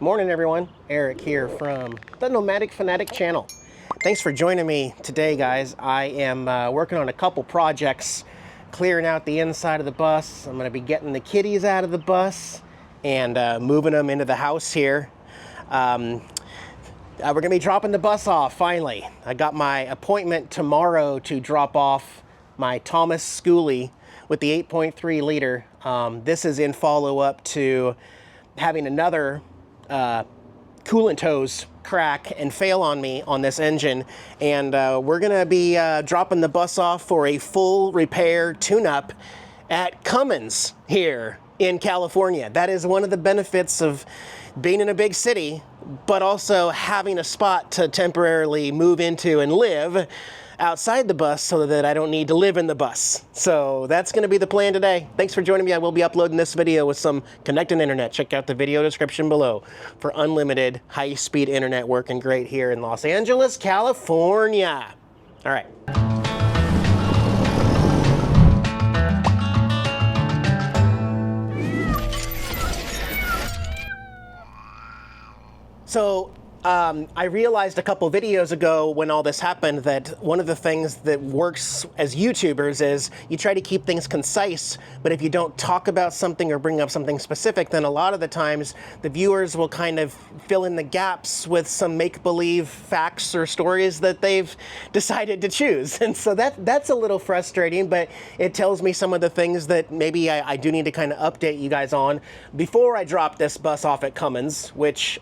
Morning everyone, Eric here from the Nomadic Fanatic channel. Thanks for joining me today, guys. I am working on a couple projects, clearing out the inside of the bus. I'm going to be getting the kitties out of the bus and moving them into the house here. We're going to be dropping the bus off finally. I got my appointment tomorrow to drop off my Thomas Schoolie with the 8.3 liter. This is in follow-up to having another coolant hose crack and fail on me on this engine, and we're gonna be dropping the bus off for a full repair tune-up at Cummins here in California. That is one of the benefits of being in a big city, but also having a spot to temporarily move into and live outside the bus so that I don't need to live in the bus. So that's going to be the plan today. Thanks for joining me. I will be uploading this video with some Connecten internet. Check out the video description below for unlimited high-speed internet working great here in Los Angeles, California. All right. So I realized a couple videos ago when all this happened that one of the things that works as YouTubers is you try to keep things concise, but if you don't talk about something or bring up something specific, then a lot of the times the viewers will kind of fill in the gaps with some make-believe facts or stories that they've decided to choose. And so that's a little frustrating, but it tells me some of the things that maybe I do need to kind of update you guys on before I drop this bus off at Cummins, which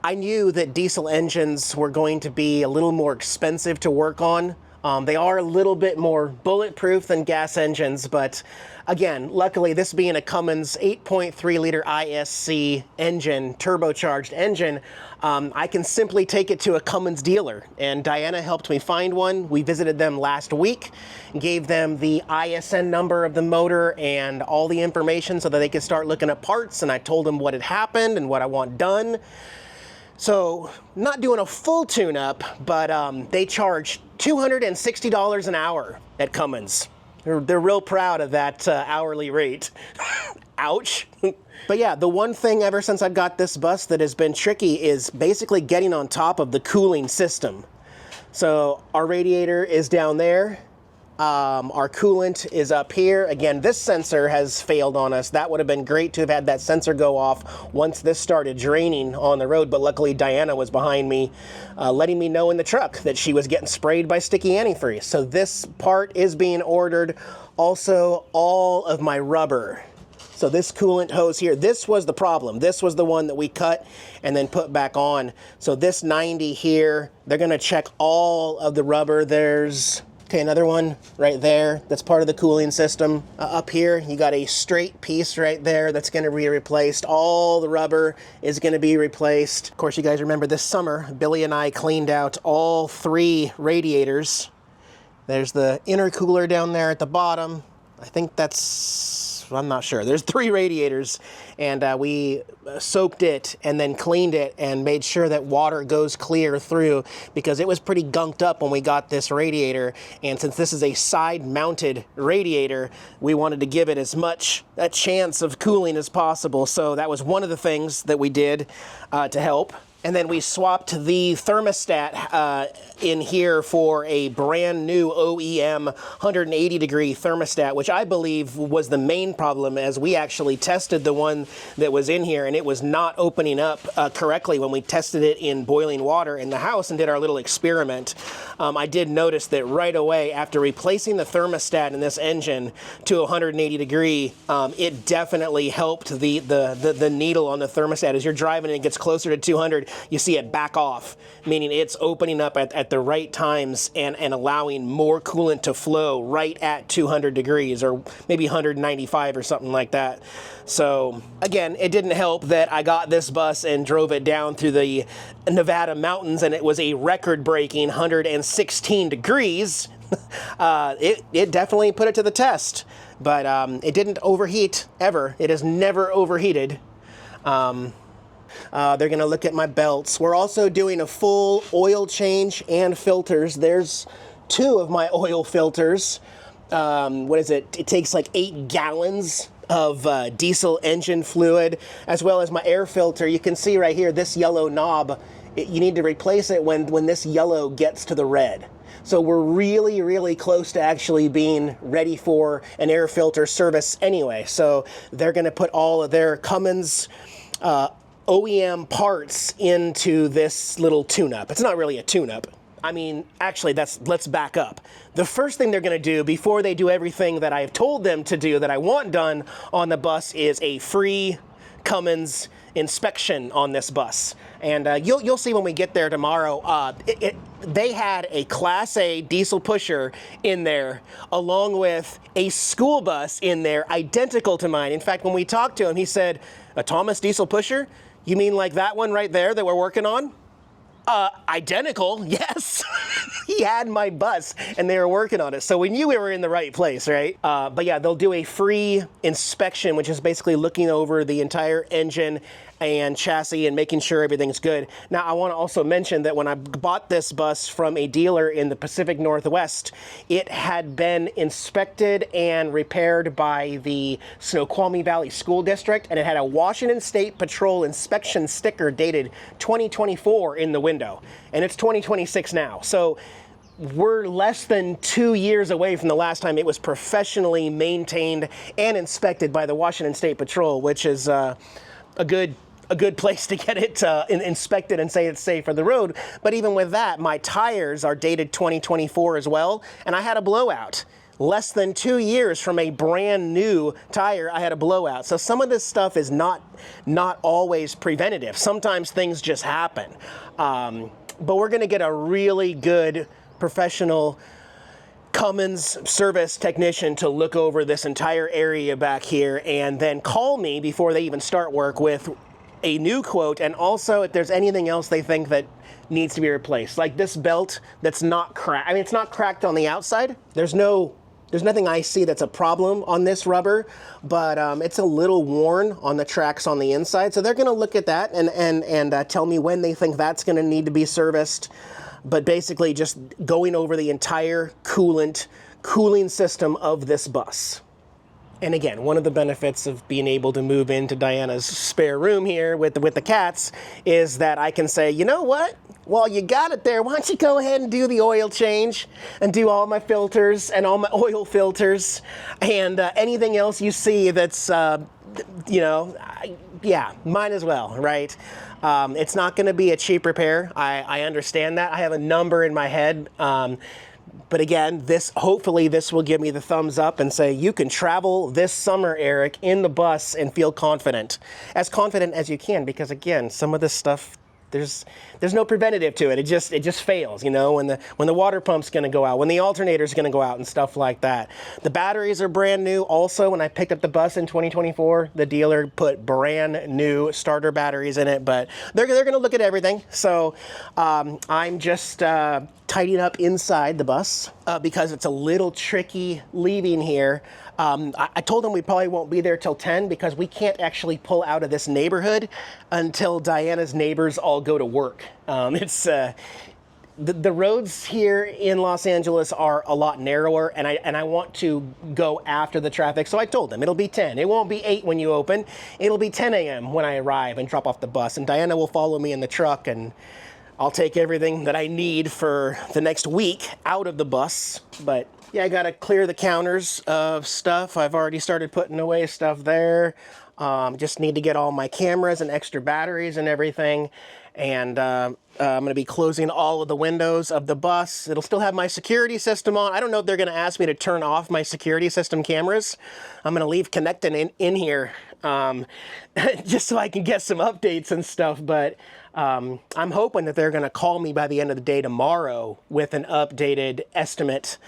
I knew that diesel engines were going to be a little more expensive to work on. They are a little bit more bulletproof than gas engines, but again, luckily this being a Cummins 8.3 liter ISC engine, turbocharged engine, I can simply take it to a Cummins dealer, and Diana helped me find one. We visited them last week, gave them the ISN number of the motor and all the information so that they could start looking at parts, and I told them what had happened and what I want done. So, not doing a full tune-up, but they charge $260 an hour at Cummins. They're real proud of that hourly rate. Ouch. But yeah, the one thing ever since I've got this bus that has been tricky is basically getting on top of the cooling system. So, our radiator is down there. Our coolant is up here. Again, this sensor has failed on us. That would have been great to have had that sensor go off once this started draining on the road, but luckily Diana was behind me, letting me know in the truck that she was getting sprayed by sticky antifreeze. So this part is being ordered. Also, all of my rubber. So this coolant hose here, this was the problem. This was the one that we cut and then put back on. So this 90 here, they're gonna check all of the rubber. There's okay, another one right there. That's part of the cooling system. Up here, you got a straight piece right there that's going to be replaced. All the rubber is going to be replaced. Of course, you guys remember this summer, Billy and I cleaned out all 3 radiators. There's the intercooler down there at the bottom. I think that's, I'm not sure. There's 3 radiators, and we soaked it and then cleaned it and made sure that water goes clear through, because it was pretty gunked up when we got this radiator. And since this is a side-mounted radiator, we wanted to give it as much a chance of cooling as possible. So that was one of the things that we did to help. And then we swapped the thermostat in here for a brand new OEM 180 degree thermostat, which I believe was the main problem, as we actually tested the one that was in here and it was not opening up correctly when we tested it in boiling water in the house and did our little experiment. I did notice that right away after replacing the thermostat in this engine to 180 degree, it definitely helped the needle on the thermostat. As you're driving and it gets closer to 200, you see it back off, meaning it's opening up at the right times and allowing more coolant to flow right at 200 degrees or maybe 195 or something like that. So again, it didn't help that I got this bus and drove it down through the Nevada mountains and it was a record-breaking 116 degrees. It definitely put it to the test, but it didn't overheat ever. It has never overheated. They're going to look at my belts. We're also doing a full oil change and filters. There's 2 of my oil filters. What is it? It takes like 8 gallons of diesel engine fluid, as well as my air filter. You can see right here, this yellow knob, you need to replace it when this yellow gets to the red. So we're really, really close to actually being ready for an air filter service anyway. So they're going to put all of their Cummins OEM parts into this little tune-up. It's not really a tune-up. I mean, actually, let's back up. The first thing they're going to do before they do everything that I've told them to do that I want done on the bus is a free Cummins inspection on this bus. And you'll see when we get there tomorrow, they had a Class A diesel pusher in there, along with a school bus in there, identical to mine. In fact, when we talked to him, he said, "A Thomas diesel pusher? You mean like that one right there that we're working on?" Identical, yes. He had my bus and they were working on it. So we knew we were in the right place, right? But yeah, they'll do a free inspection, which is basically looking over the entire engine and chassis and making sure everything's good. Now, I want to also mention that when I bought this bus from a dealer in the Pacific Northwest, it had been inspected and repaired by the Snoqualmie Valley School District, and it had a Washington State Patrol inspection sticker dated 2024 in the window, and it's 2026 now. So we're less than 2 years away from the last time it was professionally maintained and inspected by the Washington State Patrol, which is a good place to get it inspected and say it's safe for the road. But even with that, my tires are dated 2024 as well, and I had a blowout. Less than 2 years from a brand new tire, I had a blowout. So some of this stuff is not always preventative. Sometimes things just happen. But we're gonna get a really good professional Cummins service technician to look over this entire area back here and then call me before they even start work with a new quote, and also if there's anything else they think that needs to be replaced. Like this belt that's not cracked. I mean, it's not cracked on the outside. There's nothing I see that's a problem on this rubber, but it's a little worn on the tracks on the inside. So they're gonna look at that and tell me when they think that's gonna need to be serviced. But basically just going over the entire cooling system of this bus. And again, one of the benefits of being able to move into Diana's spare room here with the cats is that I can say, you know what? While you got it there, why don't you go ahead and do the oil change and do all my filters and all my oil filters and anything else you see that's, yeah, might as well, right? It's not going to be a cheap repair. I understand that. I have a number in my head. But again, hopefully this will give me the thumbs up and say, you can travel this summer, Eric, in the bus and feel confident as you can, because again, some of this stuff, there's no preventative to it. It just fails, you know, when the water pump's going to go out, when the alternator's going to go out and stuff like that. The batteries are brand new. Also, when I picked up the bus in 2024, the dealer put brand new starter batteries in it, but they're going to look at everything. So I'm just tidying up inside the bus because it's a little tricky leaving here. I told them we probably won't be there till 10 because we can't actually pull out of this neighborhood until Diana's neighbors all go to work. The roads here in Los Angeles are a lot narrower, and I want to go after the traffic. So I told them it'll be 10. It won't be 8 when you open. It'll be 10 a.m. when I arrive and drop off the bus. And Diana will follow me in the truck, and I'll take everything that I need for the next week out of the bus. But yeah, I gotta clear the counters of stuff. I've already started putting away stuff there. Just need to get all my cameras and extra batteries and everything. And I'm gonna be closing all of the windows of the bus. It'll still have my security system on. I don't know if they're gonna ask me to turn off my security system cameras. I'm gonna leave Connecten in here just so I can get some updates and stuff. But I'm hoping that they're gonna call me by the end of the day tomorrow with an updated estimate.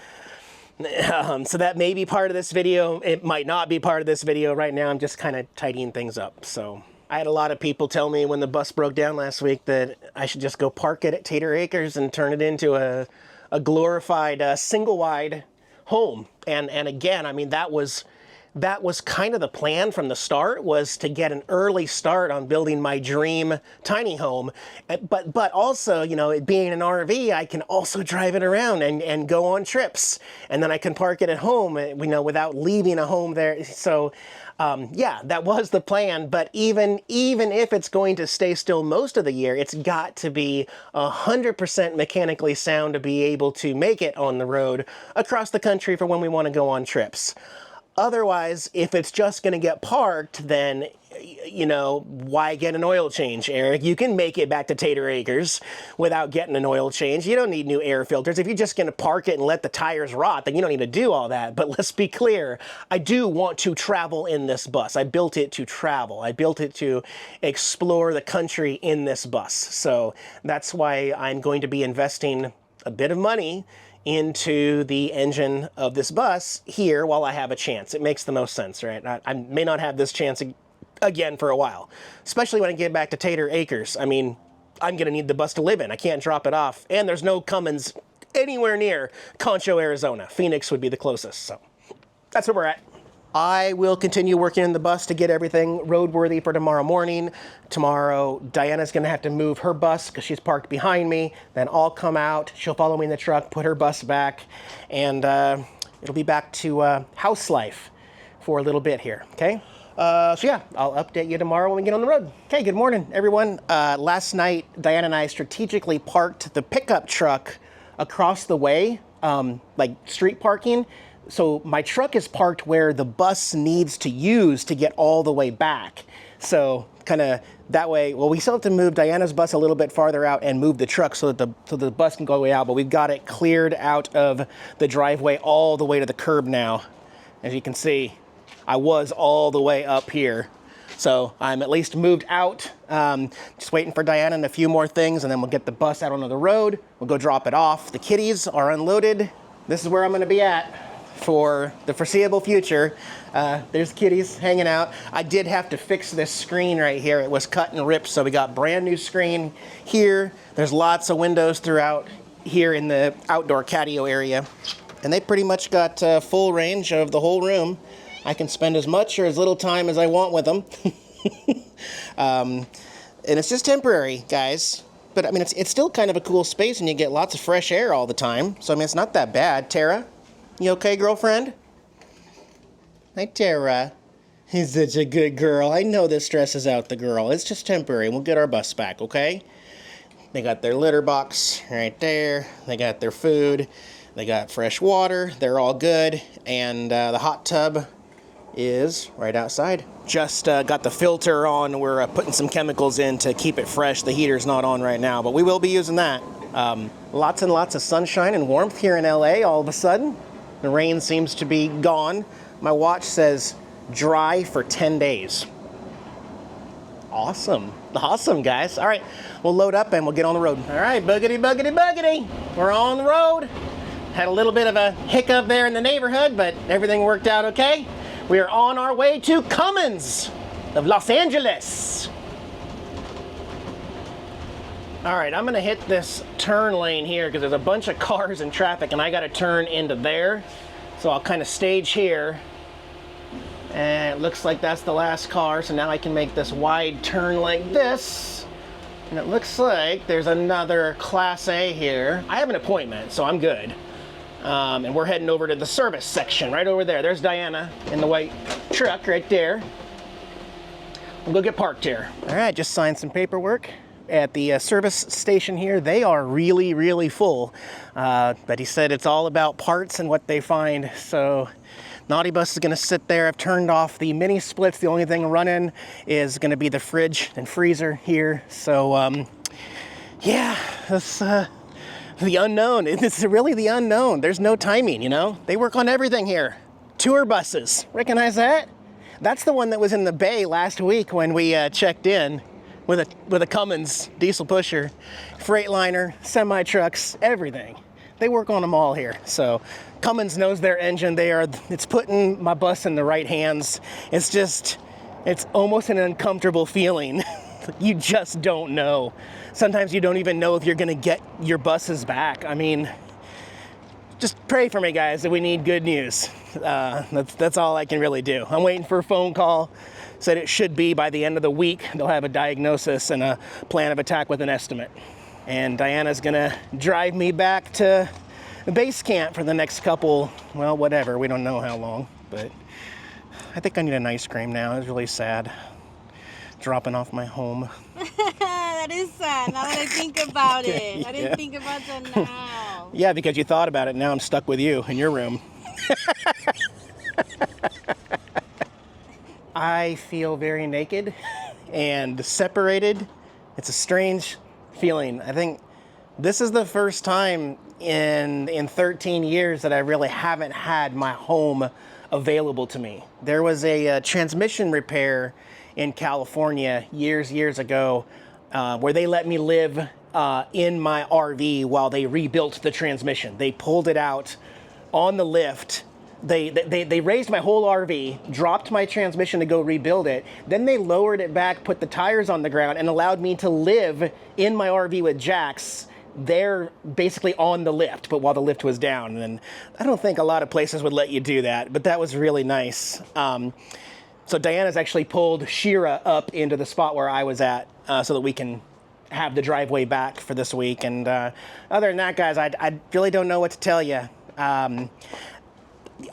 So that may be part of this video. It might not be part of this video. Right now I'm just kind of tidying things up. So I had a lot of people tell me when the bus broke down last week that I should just go park it at Tater Acres and turn it into a glorified single wide home. And again, I mean, that was that was kind of the plan from the start, was to get an early start on building my dream tiny home. But also, you know, it being an RV, I can also drive it around and go on trips. And then I can park it at home, you know, without leaving a home there. So yeah, that was the plan. But even if it's going to stay still most of the year, it's got to be 100% mechanically sound to be able to make it on the road across the country for when we want to go on trips. Otherwise, if it's just going to get parked, then, you know, why get an oil change, Eric? You can make it back to Tater Acres without getting an oil change. You don't need new air filters. If you're just going to park it and let the tires rot, then you don't need to do all that. But let's be clear, I do want to travel in this bus. I built it to travel. I built it to explore the country in this bus. So that's why I'm going to be investing a bit of money into the engine of this bus here while I have a chance. It makes the most sense, right? I may not have this chance again for a while, especially when I get back to Tater Acres. I mean, I'm gonna need the bus to live in. I can't drop it off. And there's no Cummins anywhere near Concho, Arizona. Phoenix would be the closest, so that's where we're at. I will continue working in the bus to get everything roadworthy for tomorrow morning. Tomorrow, Diana's gonna have to move her bus because she's parked behind me. Then I'll come out, she'll follow me in the truck, put her bus back, and it'll be back to house life for a little bit here, okay? So yeah, I'll update you tomorrow when we get on the road. Okay, good morning, everyone. Last night, Diana and I strategically parked the pickup truck across the way, like street parking. So my truck is parked where the bus needs to use to get all the way back. So kind of that way, well, we still have to move Diana's bus a little bit farther out and move the truck so that the bus can go way out, but we've got it cleared out of the driveway all the way to the curb now. As you can see, I was all the way up here. So I'm at least moved out, just waiting for Diana and a few more things, and then we'll get the bus out onto the road. We'll go drop it off. The kitties are unloaded. This is where I'm gonna be at for the foreseeable future. There's kitties hanging out. I did have to fix this screen right here. It was cut and ripped, so we got brand new screen here. There's lots of windows throughout here in the outdoor catio area. And they pretty much got full range of the whole room. I can spend as much or as little time as I want with them. And it's just temporary, guys. But I mean, it's still kind of a cool space and you get lots of fresh air all the time. So I mean, it's not that bad. Tara? You okay, girlfriend? Hi, Tara. He's such a good girl. I know this stresses out the girl. It's just temporary. We'll get our bus back, okay? They got their litter box right there. They got their food. They got fresh water. They're all good. And the hot tub is right outside. Just got the filter on. We're putting some chemicals in to keep it fresh. The heater's not on right now, but we will be using that. Lots and lots of sunshine and warmth here in LA all of a sudden. The rain seems to be gone. My watch says dry for 10 days. Awesome. Awesome, guys. All right, we'll load up and we'll get on the road. All right, boogity, boogity, boogity. We're on the road. Had a little bit of a hiccup there in the neighborhood, but everything worked out okay. We are on our way to Cummins of Los Angeles. All right, I'm gonna hit this turn lane here because there's a bunch of cars and traffic and I gotta turn into there. So I'll kind of stage here. And it looks like that's the last car, so now I can make this wide turn like this. And it looks like there's another Class A here. I have an appointment, so I'm good. And we're heading over to the service section right over there. There's Diana in the white truck right there. We'll go get parked here. All right, just signed some paperwork at the service station here. They are really, really full. But he said it's all about parts and what they find. So NautiBus is gonna sit there. I've turned off the mini splits. The only thing running is gonna be the fridge and freezer here. So yeah, that's the unknown. It's really the unknown. There's no timing, you know? They work on everything here. Tour buses, recognize that? That's the one that was in the bay last week when we checked in with a Cummins diesel pusher, Freightliner, semi-trucks, everything. They work on them all here. So Cummins knows their engine. It's putting my bus in the right hands. It's almost an uncomfortable feeling. You just don't know. Sometimes you don't even know if you're gonna get your buses back. I mean, just pray for me, guys, that we need good news. That's all I can really do. I'm waiting for a phone call. Said it should be by the end of the week. They'll have a diagnosis and a plan of attack with an estimate. And Diana's gonna drive me back to base camp for the next couple, well, whatever, we don't know how long, but I think I need an ice cream now. It's really sad dropping off my home. That is sad, now that I think about it. I didn't think about that now. Yeah, because you thought about it. Now I'm stuck with you in your room. I feel very naked and separated. It's a strange feeling. I think this is the first time in 13 years that I really haven't had my home available to me. There was a transmission repair in California years ago where they let me live in my RV while they rebuilt the transmission. They pulled it out on the lift. They raised my whole RV, dropped my transmission to go rebuild it. Then they lowered it back, put the tires on the ground, and allowed me to live in my RV with Jax. They're basically on the lift, but while the lift was down. And I don't think a lot of places would let you do that, but that was really nice. So Diana's actually pulled Shira up into the spot where I was at so that we can have the driveway back for this week. And other than that, guys, I really don't know what to tell you.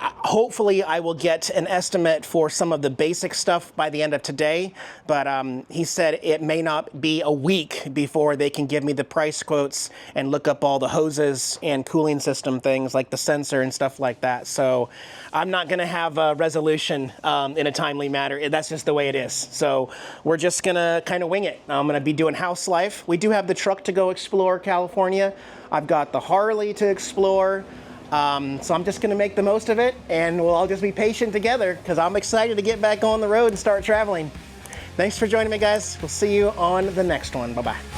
Hopefully I will get an estimate for some of the basic stuff by the end of today, but he said it may not be a week before they can give me the price quotes and look up all the hoses and cooling system things like the sensor and stuff like that. So I'm not going to have a resolution in a timely manner. That's just the way it is. So we're just going to kind of wing it. I'm going to be doing house life. We do have the truck to go explore California. I've got the Harley to explore. So I'm just going to make the most of it, and we'll all just be patient together because I'm excited to get back on the road and start traveling. Thanks for joining me, guys. We'll see you on the next one. Bye-bye.